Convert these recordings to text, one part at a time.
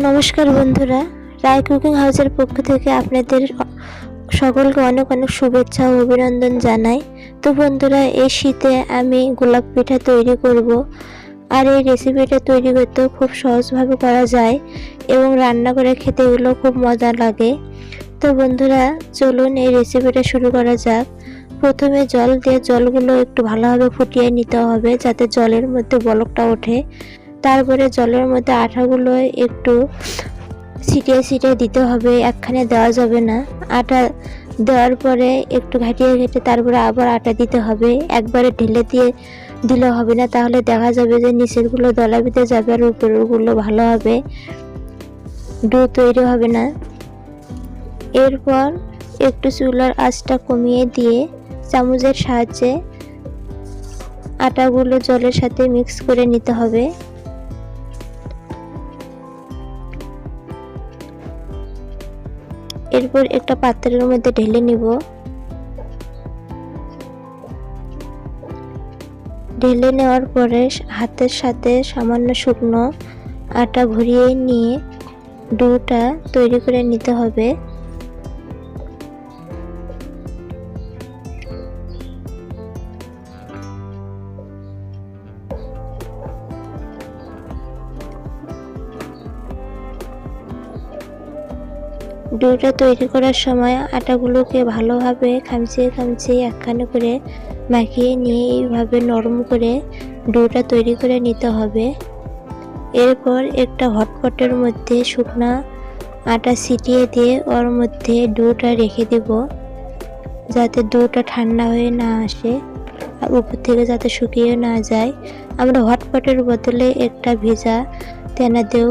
নমস্কার বন্ধুরা, রায় কুকিং হাউসের পক্ষ থেকে আপনাদের সকলকে অনেক অনেক শুভেচ্ছা ও অভিনন্দন জানাই। তো বন্ধুরা, এই শীতে আমি গোলাপ পিঠা তৈরি করব। আর এই রেসিপিটা তৈরি করতেও খুব সহজভাবে করা যায় এবং রান্না করে খেতে এগুলো খুব মজা লাগে। তো বন্ধুরা, চলুন এই রেসিপিটা শুরু করা যাক। প্রথমে জল দিয়ে জলগুলো একটু ভালোভাবে ফুটিয়ে নিতে হবে যাতে জলের মধ্যে বলকটা ওঠে। তারপরে জলের মধ্যে আটাগুলো একটু ছিটিয়ে ছিটিয়ে দিতে হবে, একখানে দেওয়া যাবে না। আটা দেওয়ার পরে একটু ঘাটিয়ে ঘেটে তারপরে আবার আটা দিতে হবে। একবারে ঢেলে দিয়ে দিলে হবে না, তাহলে দেখা যাবে যে নিচেরগুলো দলা বেঁধে যাবে আর উপরেরগুলো ভালোভাবে ডো তৈরি হবে না। এরপর একটু চুলার আঁচটা কমিয়ে দিয়ে চামচের সাহায্যে আটাগুলো জলের সাথে মিক্স করে নিতে হবে। এরপর একটা পাত্রের মধ্যে ঢেলে নিব। ঢেলে নেওয়ার পরে হাতের সাথে সামান্য শুকনো আটা ভরিয়ে নিয়ে ডোটা তৈরি করে নিতে হবে। ডোটা তৈরি করার সময় আটাগুলোকে ভালোভাবে খামচিয়ে খামচিয়ে একখানে করে মাখিয়ে নিয়ে এইভাবে নরম করে ডোটা তৈরি করে নিতে হবে। এরপর একটা হটপটের মধ্যে শুকনা আটা ছিটিয়ে দিয়ে ওর মধ্যে ডোটা রেখে দেব যাতে ডোটা ঠান্ডা হয়ে না আসে আর উপর থেকে যাতে শুকিয়ে না যায়। আমরা হটপটের বদলে একটা ভেজা তেনা দিয়েও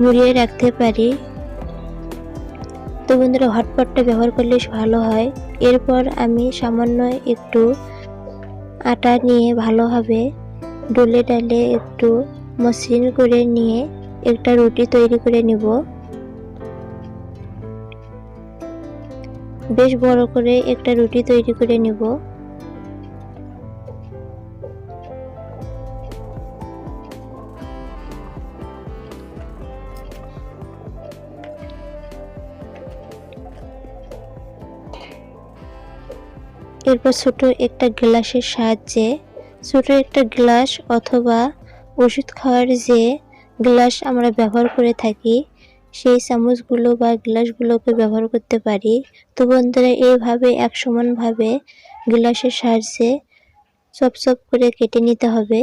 মুড়িয়ে রাখতে পারি। তো বন্ধুরা, হটপটটা ব্যবহার করলে ভালো হয়। এরপর আমি সামান্য একটু আটা নিয়ে ভালোভাবে ডলে ডালে একটু মসৃণ করে নিয়ে একটা রুটি তৈরি করে নিব। বেশ বড় করে একটা রুটি তৈরি করে নিব। এরপর ছোট একটা গ্লাসের সাহায্যে, ছোট একটা গ্লাস অথবা ওষুধ খাওয়ার যে গ্লাস আমরা ব্যবহার করে থাকি সেই চামচগুলো বা গ্লাসগুলোকে ব্যবহার করতে পারি। তো বন্ধুরা, এইভাবে এক সমানভাবে গ্লাসের সাহায্যে চপ চপ করে কেটে নিতে হবে।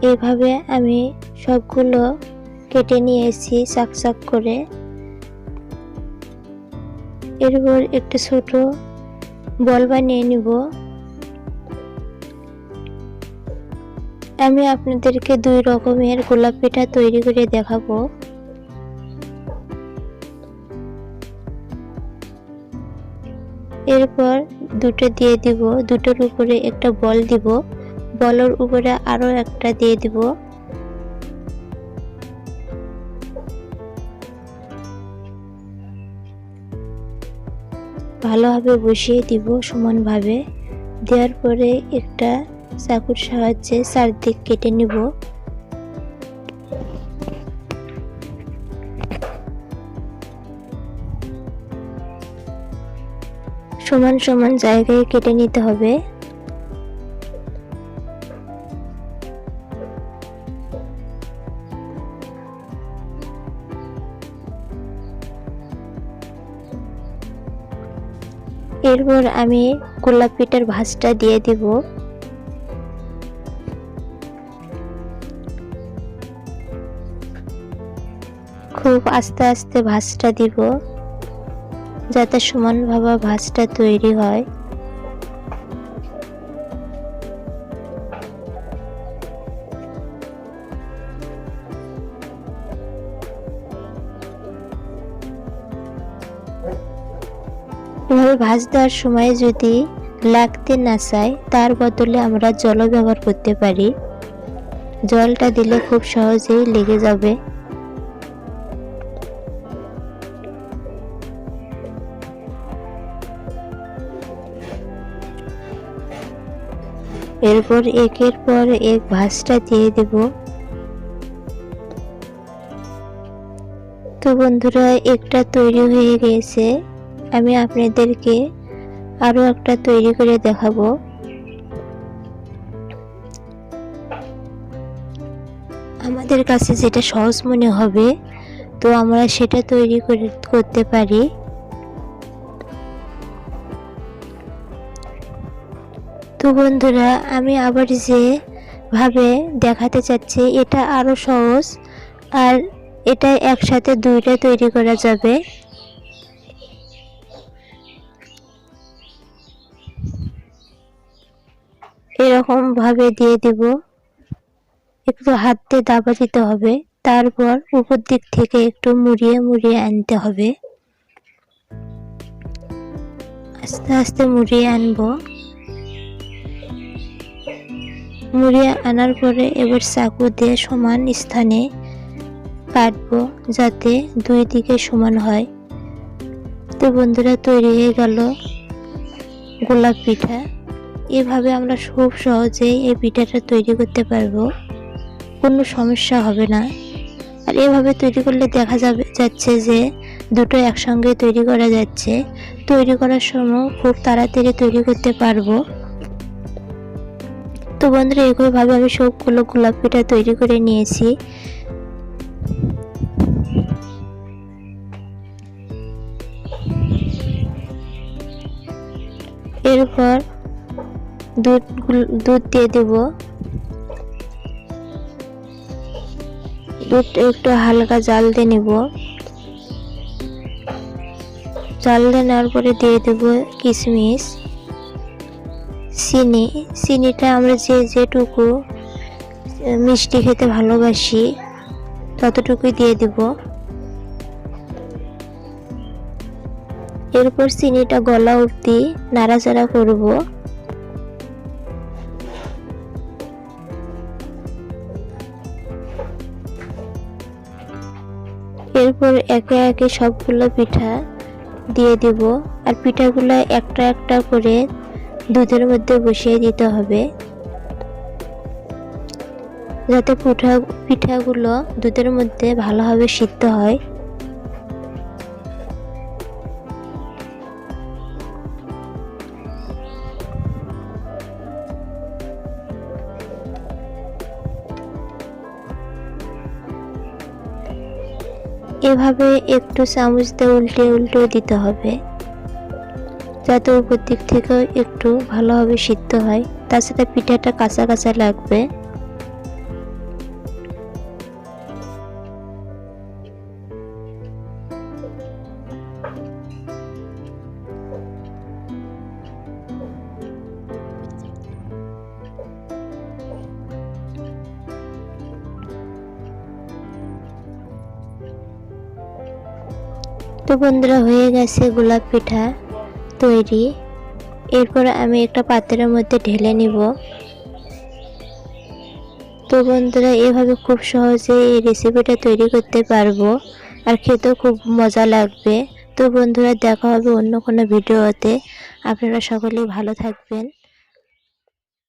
এইভাবে আমি সবগুলো কেটে নিয়েছি চাক চাক করে। এরপর একটা ছোট বল বানিয়ে নিব। আমি আপনাদেরকে দুই রকমের গোলাপ পিঠা তৈরি করে দেখাবো। এরপর দুটো দিয়ে দিব, দুটোর উপরে একটা বল দিব, বলের উপরে আরো একটা দিয়ে দিব। ভালোভাবে বসিয়ে দিব সমানভাবে। দেওয়ার পরে একটা চাকুর সাহায্যে চারদিক কেটে নিব। সমান সমান জায়গায় কেটে নিতে হবে। এরপর আমি গোলাপ পিঠার ভাঁজটা দিয়ে দিব। খুব আস্তে আস্তে ভাঁজটা দিব যাতে সমানভাবে ভাঁজটা তৈরি হয়। এভাবে ভাঁজ দেওয়ার সময় যদি লাগতে না চায় তার বদলে আমরা জল ব্যবহার করতে পারি। জলটা দিলে খুব সহজেই লেগে যাবে। এরপর একের পর এক ভাঁজটা দিয়ে দেব। তো বন্ধুরা, একটা তৈরি হয়ে গেছে। আমি আপনাদেরকে আরো একটা তৈরি করে দেখাবো। আমাদের কাছে যেটা সহজ মনে হবে তো আমরা সেটা তৈরি করতে পারি। তো বন্ধুরা, আমি আবার যে ভাবে দেখাতে চাচ্ছি এটা আরো সহজ, আর এটা একসাথে দুইটা তৈরি করা যাবে। এরকম ভাবে দিয়ে দিব, একটু হাত দিয়ে দাবা দিতে হবে, তারপর উপর দিক থেকে একটু মুড়িয়ে মুড়িয়ে আনতে হবে। আস্তে আস্তে মুড়িয়ে আনবো। মুড়িয়ে আনার পরে এবার চাকু দিয়ে সমান স্থানে কাটবো যাতে দুই দিকে সমান হয়। তো বন্ধুরা, তৈরি হয়ে গেল গোলাপ পিঠা। এভাবে আমরা খুব সহজেই এই পিঠাটা তৈরি করতে পারবো, কোনো সমস্যা হবে না। আর এভাবে তৈরি করলে দেখা যাচ্ছে যে দুটো একসঙ্গে তৈরি করা যাচ্ছে। তৈরি করার সময় খুব তাড়াতাড়ি তৈরি করতে পারবো। তো বন্ধুরা, একইভাবে আমি সবগুলো গোলাপ পিঠা তৈরি করে নিয়েছি। এরপর দুধ দিয়ে দেব। দুধ একটু হালকা জাল দিয়ে নেব। জাল দিয়ে নেওয়ার পরে দিয়ে দেব কিশমিশ, চিনিটা আমরা যেটুকু মিষ্টি খেতে ভালোবাসি ততটুকুই দিয়ে দেব। এরপর চিনিটা গলা অবধি নাড়াচাড়া করব। এরপর একে একে সবগুলো পিঠা দিয়ে দিব, আর পিঠাগুলো একটা একটা করে দুধের মধ্যে বসিয়ে দিতে হবে যাতে পিঠাগুলো দুধের মধ্যে ভালোভাবে সিদ্ধ হয়। এভাবে একটু চামচ দিয়ে উল্টে উল্টে দিতে হবে যাতে উপর দিক থেকেও একটু ভালোভাবে সিদ্ধ হয়, তাছাড়া পিঠাটা কাঁচা কাঁচা লাগবে। তো বন্ধুরা, হয়ে গেছে গোলাপ পিঠা তৈরি। এরপর আমি একটা পাত্রের মধ্যে ঢেলে নিব। তো বন্ধুরা, এভাবে খুব সহজে এই রেসিপিটা তৈরি করতে পারবো, আর খেতেও খুব মজা লাগবে। তো বন্ধুরা, দেখা হবে অন্য কোনো ভিডিওতে। আপনারা সকলেই ভালো থাকবেন।